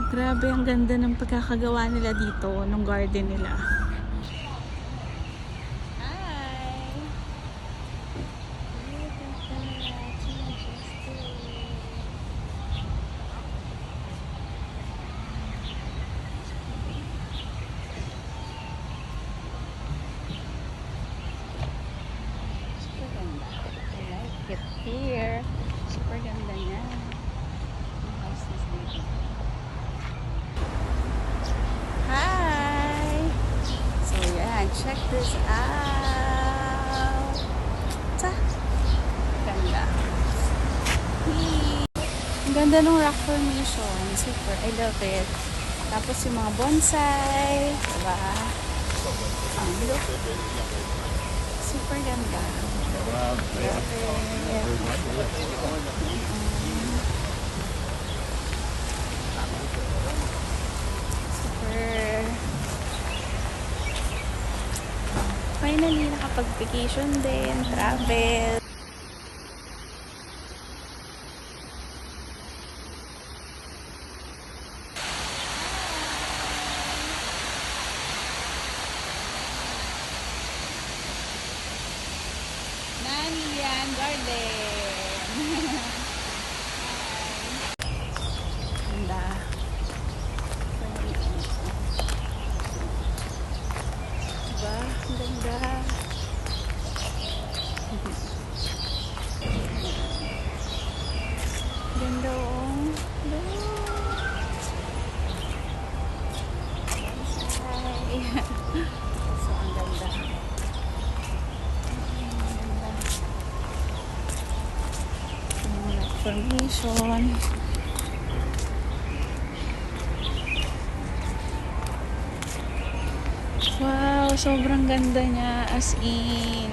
Grabe, ang ganda ng pagkakagawa nila dito, nung garden nila. Hi! Super ganda. I like it here. Super ganda niya. Ang houses dito. Hi! So yeah, check this out. Ta! Ganda. Yee! Ang ganda ng rock formation. Super. I love it. Tapos yung mga bonsai. Diba? Ang look. Super ganda. Love it. Super. Finally, nakapag-vacation din. Travel. Nanian Garden. Ganda. Diba? Ang ganda. Ganda oh. Bonsai. So, ang ganda. Formation. Wow, sobrang ganda niya, as in.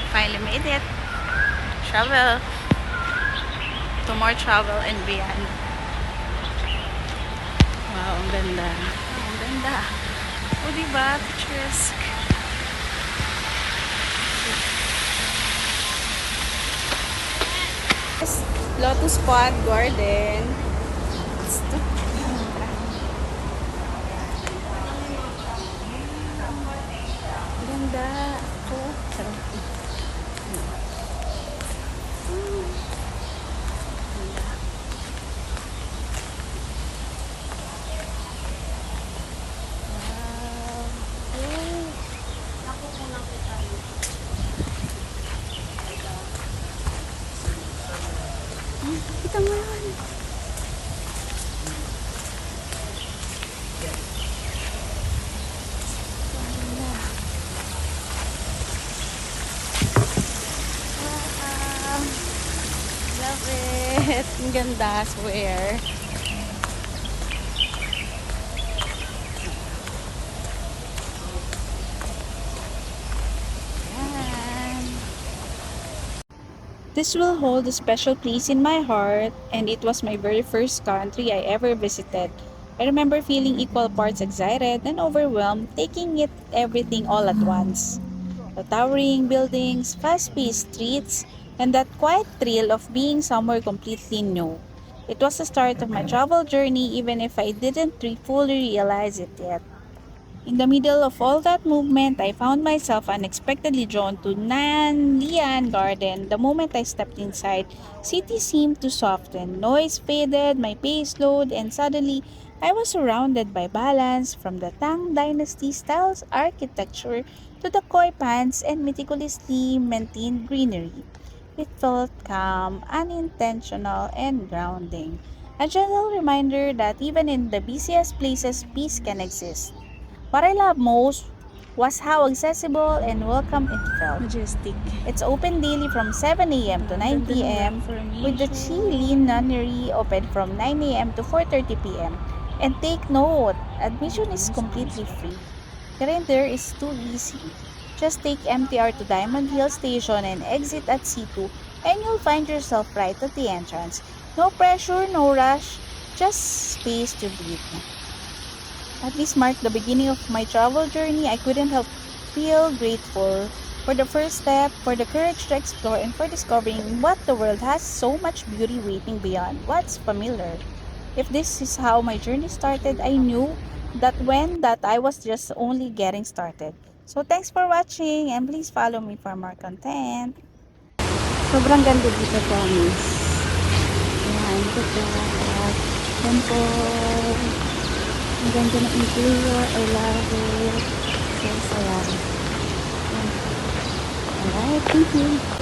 Finally made it. Travel. To more travel and beyond. Wow, ang ganda. Wow, ang ganda. O, diba? Picturesque. Lotus Pond Garden. Ganda. Oh, sarap. Ganda. Wow. Oh. Kita mo yun. Wow. Love it. Ang ganda, swear. This will hold a special place in my heart, and it was my very first country I ever visited. I remember feeling equal parts excited and overwhelmed, taking it everything all at once. The towering buildings, fast-paced streets, and that quiet thrill of being somewhere completely new. It was the start of my travel journey even if I didn't fully realize it yet. In the middle of all that movement, I found myself unexpectedly drawn to Nan Lian Garden. The moment I stepped inside, city seemed to soften. Noise faded, my pace slowed, and suddenly I was surrounded by balance from the Tang Dynasty style architecture to the koi pans and meticulously maintained greenery. It felt calm, unintentional, and grounding. A gentle reminder that even in the busiest places, peace can exist. What I loved most was how accessible and welcome it felt. Majestic. It's open daily from 7 a.m. to 9 p.m. with the Chilin Nunnery open from 9 a.m. to 4:30 p.m. And take note, admission is completely free. Getting there is too easy. Just take MTR to Diamond Hill Station and exit at C2 and you'll find yourself right at the entrance. No pressure, no rush, just space to breathe. At this marked the beginning of my travel journey. I couldn't help feel grateful for the first step, for the courage to explore, and for discovering what the world has so much beauty waiting beyond what's familiar. If this is how my journey started, I knew that I was just only getting started. So thanks for watching and please follow me for more content. Sobrang ganda dito, promise. Ayan, look at that. Temple. Ang ganda ng interior. I love it. So, saya. Alright, thank you.